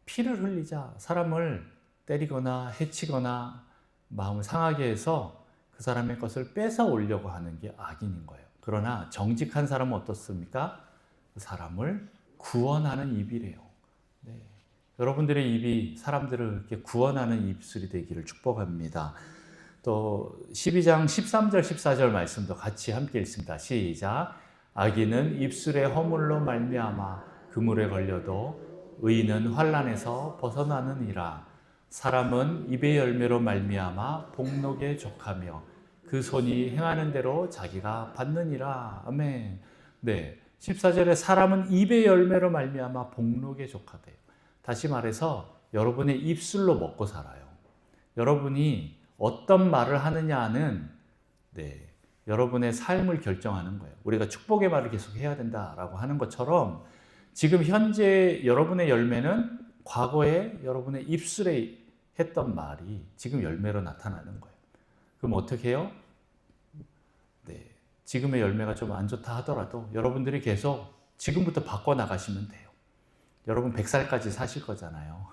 피를 흘리자, 사람을 때리거나 해치거나 마음을 상하게 해서 그 사람의 것을 뺏어 오려고 하는 게 악인인 거예요. 그러나 정직한 사람은 어떻습니까? 그 사람을 구원하는 입이래요. 여러분들의 입이 사람들을 이렇게 구원하는 입술이 되기를 축복합니다. 또 12장 13절 14절 말씀도 같이 함께 읽습니다. 시작. 악인은 입술의 허물로 말미암아 그물에 걸려도 의인은 환난에서 벗어나느니라. 사람은 입의 열매로 말미암아 복록에 족하며 그 손이 행하는 대로 자기가 받느니라. 아멘. 네. 14절에 사람은 입의 열매로 말미암아 복록에 족하대요. 다시 말해서 여러분의 입술로 먹고 살아요. 여러분이 어떤 말을 하느냐는 여러분의 삶을 결정하는 거예요. 우리가 축복의 말을 계속 해야 된다라고 하는 것처럼 지금 현재 여러분의 열매는 과거에 여러분의 입술에 했던 말이 지금 열매로 나타나는 거예요. 그럼 어떻게 해요? 지금의 열매가 좀 안 좋다 하더라도 여러분들이 계속 지금부터 바꿔나가시면 돼요. 여러분 100살까지 사실 거잖아요.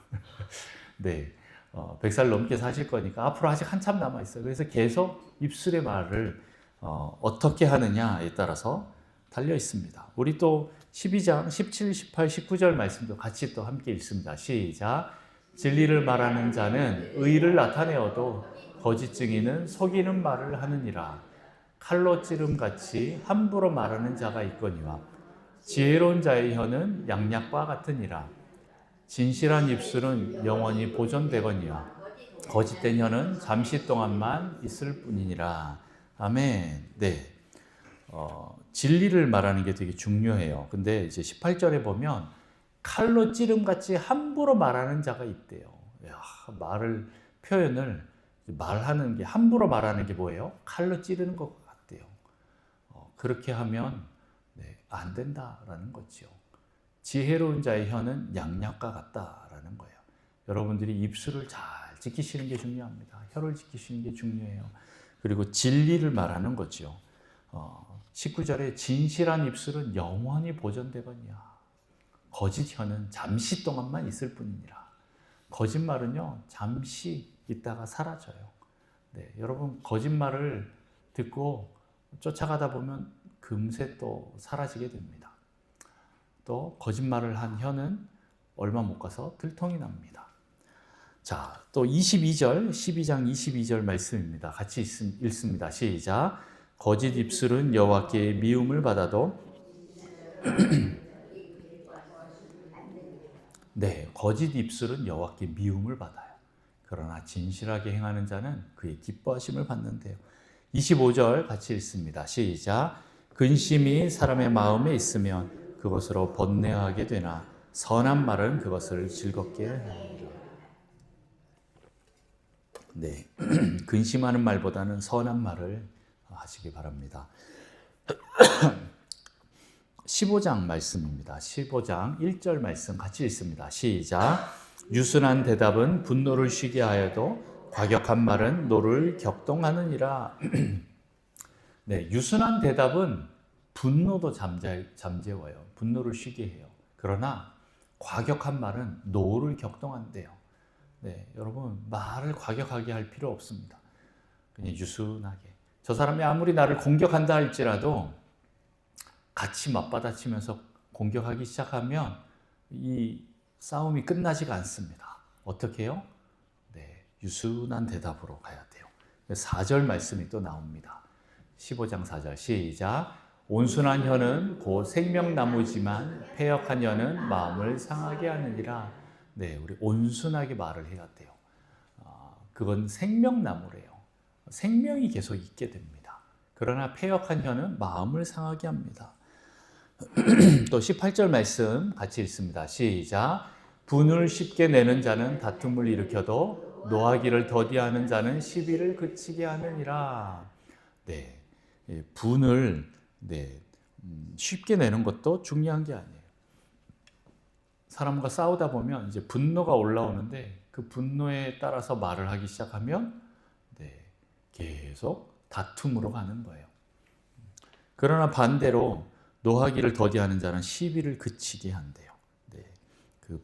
100살 넘게 사실 거니까 앞으로 아직 한참 남아있어요. 그래서 계속 입술의 말을 어떻게 하느냐에 따라서 달려 있습니다. 우리 또 12장 17, 18, 19절 말씀도 같이 또 함께 읽습니다. 시작. 진리를 말하는 자는 의를 나타내어도 거짓 증인은 속이는 말을 하느니라. 칼로 찌름같이 함부로 말하는 자가 있거니와 지혜로운 자의 혀는 양약과 같으니라. 진실한 입술은 영원히 보존되거니와 거짓된 혀는 잠시 동안만 있을 뿐이니라. 아멘. 진리를 말하는 게 되게 중요해요. 근데 이제 18절에 보면 칼로 찌름같이 함부로 말하는 자가 있대요. 표현을 말하는 게 함부로 말하는 게 뭐예요? 칼로 찌르는 것 같대요. 그렇게 하면 안 된다라는 거죠. 지혜로운 자의 혀는 양약과 같다라는 거예요. 여러분들이 입술을 잘 지키시는 게 중요합니다. 혀를 지키시는 게 중요해요. 그리고 진리를 말하는 거죠. 19절에 진실한 입술은 영원히 보존되거니와 거짓 혀는 잠시 동안만 있을 뿐이니라. 거짓말은요, 잠시 있다가 사라져요. 여러분 거짓말을 듣고 쫓아가다 보면 금세 또 사라지게 됩니다. 또 거짓말을 한 혀는 얼마 못 가서 들통이 납니다. 자, 또 12절, 12장 22절 말씀입니다. 같이 읽습니다. 시작. 거짓 입술은 여호와께 미움을 받아도 거짓 입술은 여호와께 미움을 받아요. 그러나 진실하게 행하는 자는 그의 기뻐하심을 받는데요. 25절 같이 읽습니다. 시작. 근심이 사람의 마음에 있으면 그것으로 번뇌하게 되나 선한 말은 그것을 즐겁게 하느니라. 근심하는 말보다는 선한 말을 하시기 바랍니다. 15장 말씀입니다. 15장 1절 말씀 같이 읽습니다. 시작. 유순한 대답은 분노를 쉬게 하여도 과격한 말은 노를 격동하느니라. 유순한 대답은 분노도 잠재워요. 분노를 쉬게 해요. 그러나 과격한 말은 노를 격동한대요. 여러분 말을 과격하게 할 필요 없습니다. 그냥 유순하게. 저 사람이 아무리 나를 공격한다 할지라도 같이 맞받아치면서 공격하기 시작하면 이 싸움이 끝나지가 않습니다. 어떻게 해요? 유순한 대답으로 가야 돼요. 4절 말씀이 또 나옵니다. 15장 4절 시작. 온순한 혀는 곧 생명나무지만 패역한 혀는 마음을 상하게 하느니라. 우리 온순하게 말을 해야 돼요. 그건 생명나무래요. 생명이 계속 있게 됩니다. 그러나 패역한 혀는 마음을 상하게 합니다. 또 18절 말씀 같이 읽습니다. 시작. 분을 쉽게 내는 자는 다툼을 일으켜도 노하기를 더디하는 자는 시비를 그치게 하느니라. 분을 쉽게 내는 것도 중요한 게 아니에요. 사람과 싸우다 보면 이제 분노가 올라오는데 그 분노에 따라서 말을 하기 시작하면 계속 다툼으로 가는 거예요. 그러나 반대로 노하기를 더디하는 자는 시비를 그치게 한대요. 그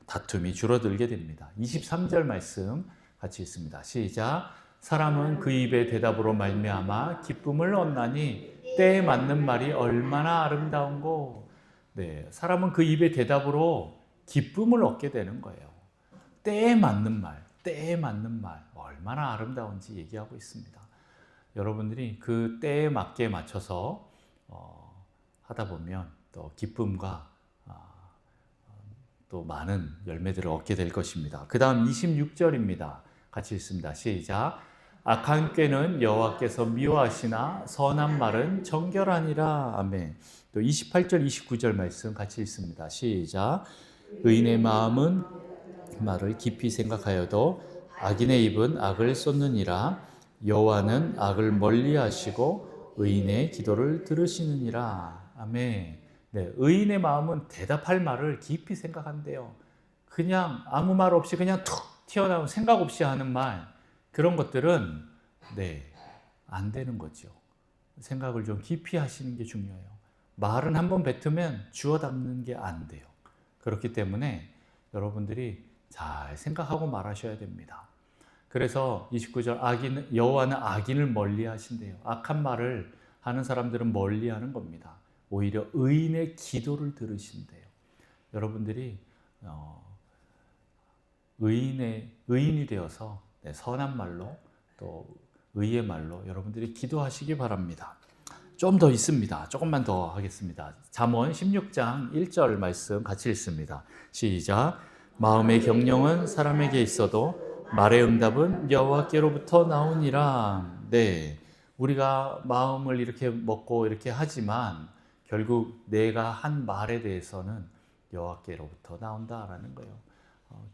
다툼이 줄어들게 됩니다. 23절 말씀 같이 읽습니다. 시작. 사람은 그 입의 대답으로 말미암아 기쁨을 얻나니 때에 맞는 말이 얼마나 아름다운고. 사람은 그 입의 대답으로 기쁨을 얻게 되는 거예요. 때에 맞는 말, 때에 맞는 말 얼마나 아름다운지 얘기하고 있습니다. 여러분들이 그 때에 맞게 맞춰서 하다 보면 또 기쁨과 또 많은 열매들을 얻게 될 것입니다. 그 다음 26절입니다. 같이 읽습니다. 시작. 악한 꾀는 여호와께서 미워하시나 선한 말은 정결하니라. 아멘. 또 28절 29절 말씀 같이 읽습니다. 시작. 의인의 마음은 말을 깊이 생각하여도 악인의 입은 악을 쏟느니라. 여호와는 악을 멀리하시고 의인의 기도를 들으시느니라. 아멘. 네, 의인의 마음은 대답할 말을 깊이 생각한대요. 그냥 아무 말 없이 그냥 툭 튀어나온 생각 없이 하는 말, 그런 것들은 안 되는 거죠. 생각을 좀 깊이 하시는 게 중요해요. 말은 한번 뱉으면 주워 담는 게 안 돼요. 그렇기 때문에 여러분들이 잘 생각하고 말하셔야 됩니다. 그래서 29절 여호와는 악인을 멀리하신대요. 악한 말을 하는 사람들은 멀리하는 겁니다. 오히려 의인의 기도를 들으신대요. 여러분들이 의인이 되어서 선한 말로 또 의의 말로 여러분들이 기도하시기 바랍니다. 좀 더 있습니다. 조금만 더 하겠습니다. 잠언 16장 1절 말씀 같이 읽습니다. 시작. 마음의 경영은 사람에게 있어도 말의 응답은 여호와께로부터 나오니라. 네, 우리가 마음을 이렇게 먹고 이렇게 하지만 결국 내가 한 말에 대해서는 여호와께로부터 나온다라는 거예요.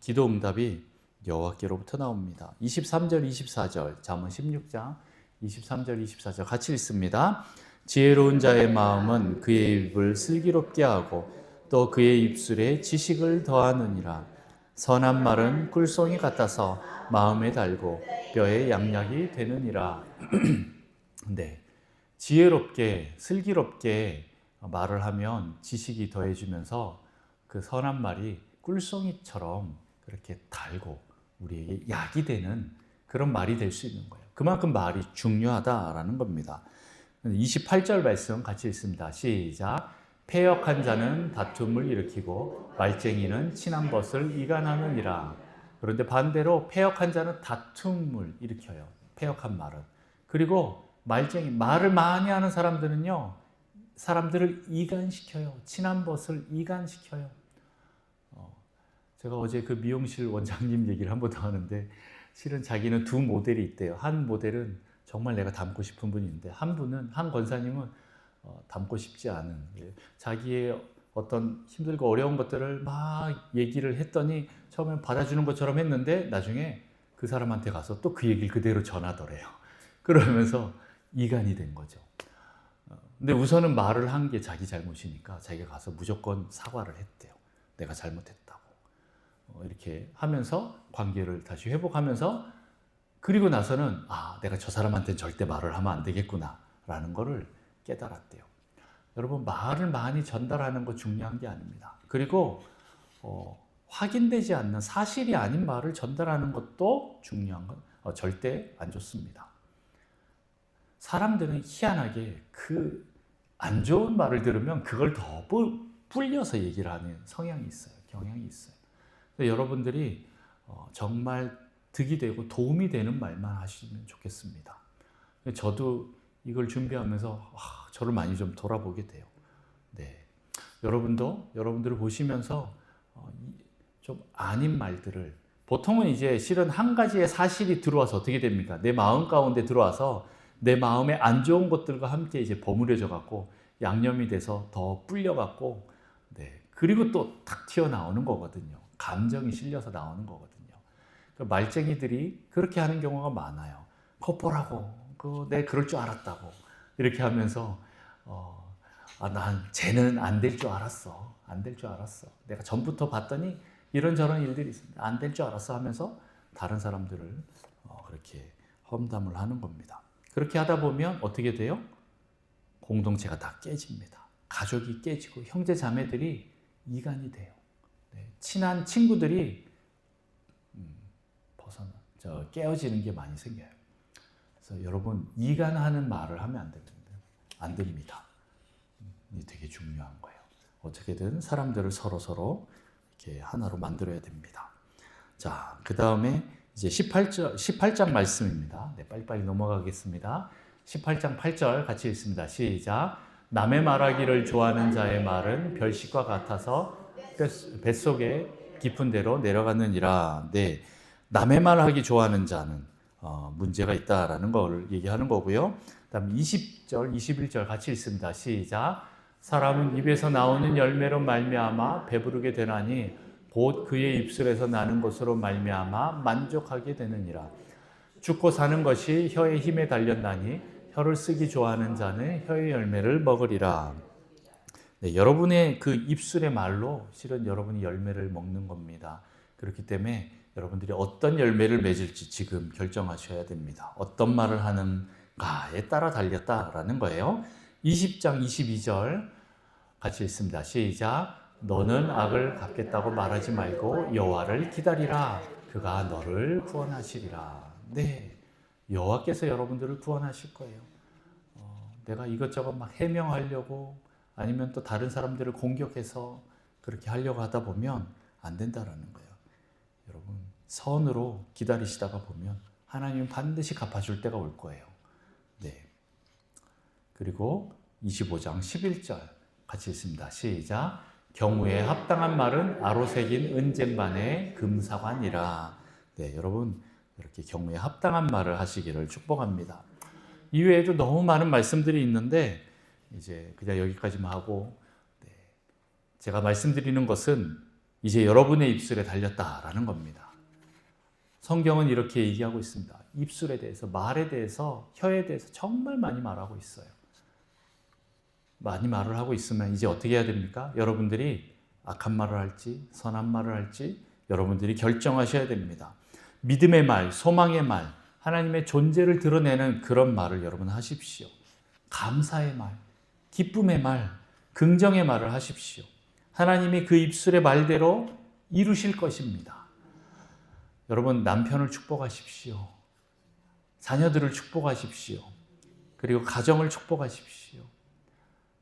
기도 응답이 여호와께로부터 나옵니다. 23절 24절 잠언 16장 23절 24절 같이 읽습니다. 지혜로운 자의 마음은 그의 입을 슬기롭게 하고 또 그의 입술에 지식을 더하느니라. 선한 말은 꿀송이 같아서 마음에 달고 뼈에 양약이 되느니라. 네, 지혜롭게 슬기롭게 말을 하면 지식이 더해지면서 그 선한 말이 꿀송이처럼 그렇게 달고 우리에게 약이 되는 그런 말이 될 수 있는 거예요. 그만큼 말이 중요하다라는 겁니다. 28절 말씀 같이 읽습니다. 시작. 패역한 자는 다툼을 일으키고 말쟁이는 친한 벗을 이간하느니라. 그런데 반대로 패역한 자는 다툼을 일으켜요. 패역한 말은. 그리고 말쟁이, 말을 많이 하는 사람들은요, 사람들을 이간시켜요. 친한 벗을 이간시켜요. 제가 어제 그 미용실 원장님 얘기를 한 번 더 하는데, 실은 자기는 두 모델이 있대요. 한 모델은 정말 내가 닮고 싶은 분인데, 한 권사님은 닮고 싶지 않은, 자기의 어떤 힘들고 어려운 것들을 막 얘기를 했더니 처음엔 받아주는 것처럼 했는데 나중에 그 사람한테 가서 또 그 얘기를 그대로 전하더래요. 그러면서 이간이 된 거죠. 근데 우선은 말을 한 게 자기 잘못이니까 자기가 가서 무조건 사과를 했대요. 내가 잘못했다고. 이렇게 하면서 관계를 다시 회복하면서, 그리고 나서는 내가 저 사람한테는 절대 말을 하면 안 되겠구나 라는 거를 깨달았대요. 여러분, 말을 많이 전달하는 거 중요한 게 아닙니다. 그리고 확인되지 않는 사실이 아닌 말을 전달하는 것도 중요한 건 절대 안 좋습니다. 사람들은 희한하게 그 안 좋은 말을 들으면 그걸 더 불려서 얘기를 하는 성향이 있어요. 경향이 있어요. 여러분들이 정말 득이 되고 도움이 되는 말만 하시면 좋겠습니다. 저도 이걸 준비하면서 저를 많이 좀 돌아보게 돼요. 네, 여러분들을 보시면서 좀 아닌 말들을, 보통은 이제 실은 한 가지의 사실이 들어와서 어떻게 됩니까? 내 마음 가운데 들어와서 내 마음에 안 좋은 것들과 함께 이제 버무려져 갖고 양념이 돼서 더 불려 갖고, 그리고 또 탁 튀어나오는 거거든요. 감정이 실려서 나오는 거거든요. 말쟁이들이 그렇게 하는 경우가 많아요. 겉보라고, 내 그럴 줄 알았다고 이렇게 하면서 난 쟤는 안 될 줄 알았어. 안 될 줄 알았어. 내가 전부터 봤더니 이런저런 일들이 있습니다. 안 될 줄 알았어 하면서 다른 사람들을 그렇게 험담을 하는 겁니다. 그렇게 하다 보면 어떻게 돼요? 공동체가 다 깨집니다. 가족이 깨지고 형제 자매들이 이간이 돼요. 친한 친구들이 깨어지는 게 많이 생겨요. 그래서 여러분, 이간하는 말을 하면 안 됩니다. 이게 되게 중요한 거예요. 어떻게든 사람들을 서로 이렇게 하나로 만들어야 됩니다. 자, 그 다음에 이제 18장 말씀입니다. 네, 빨리빨리 넘어가겠습니다. 18장 8절 같이 읽습니다. 시작. 남의 말하기를 좋아하는 자의 말은 별식과 같아서 뱃속에 깊은 데로 내려가느니라. 네, 남의 말하기 좋아하는 자는 문제가 있다라는 걸 얘기하는 거고요. 그다음 20절, 21절 같이 읽습니다. 시작. 사람은 입에서 나오는 열매로 말미암아 배부르게 되나니 곧 그의 입술에서 나는 것으로 말미암아 만족하게 되느니라. 죽고 사는 것이 혀의 힘에 달렸나니 혀를 쓰기 좋아하는 자는 혀의 열매를 먹으리라. 네, 여러분의 그 입술의 말로 실은 여러분이 열매를 먹는 겁니다. 그렇기 때문에 여러분들이 어떤 열매를 맺을지 지금 결정하셔야 됩니다. 어떤 말을 하는가에 따라 달렸다라는 거예요. 20장 22절 같이 읽습니다. 시작. 너는 악을 갚겠다고 말하지 말고 여호와를 기다리라. 그가 너를 구원하시리라. 네, 여호와께서 여러분들을 구원하실 거예요. 내가 이것저것 막 해명하려고 아니면 또 다른 사람들을 공격해서 그렇게 하려고 하다 보면 안 된다라는 거예요. 여러분, 선으로 기다리시다가 보면 하나님은 반드시 갚아줄 때가 올 거예요. 네. 그리고 25장 11절 같이 읽습니다. 시작. 경우에 합당한 말은 아로새긴 은쟁반의 금사관이라. 네, 여러분 이렇게 경우에 합당한 말을 하시기를 축복합니다. 이외에도 너무 많은 말씀들이 있는데 이제 그냥 여기까지만 하고, 네, 제가 말씀드리는 것은 이제 여러분의 입술에 달렸다라는 겁니다. 성경은 이렇게 얘기하고 있습니다. 입술에 대해서, 말에 대해서, 혀에 대해서 정말 많이 말하고 있어요. 많이 말을 하고 있으면 이제 어떻게 해야 됩니까? 여러분들이 악한 말을 할지 선한 말을 할지 여러분들이 결정하셔야 됩니다. 믿음의 말, 소망의 말, 하나님의 존재를 드러내는 그런 말을 여러분 하십시오. 감사의 말, 기쁨의 말, 긍정의 말을 하십시오. 하나님이 그 입술의 말대로 이루실 것입니다. 여러분, 남편을 축복하십시오. 자녀들을 축복하십시오. 그리고 가정을 축복하십시오.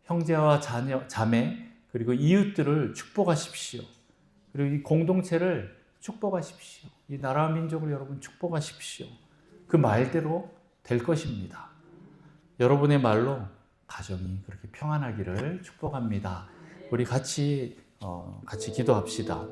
형제와 자매, 그리고 이웃들을 축복하십시오. 그리고 이 공동체를 축복하십시오. 이 나라와 민족을 여러분 축복하십시오. 그 말대로 될 것입니다. 여러분의 말로 가정이 그렇게 평안하기를 축복합니다. 우리 같이 기도합시다.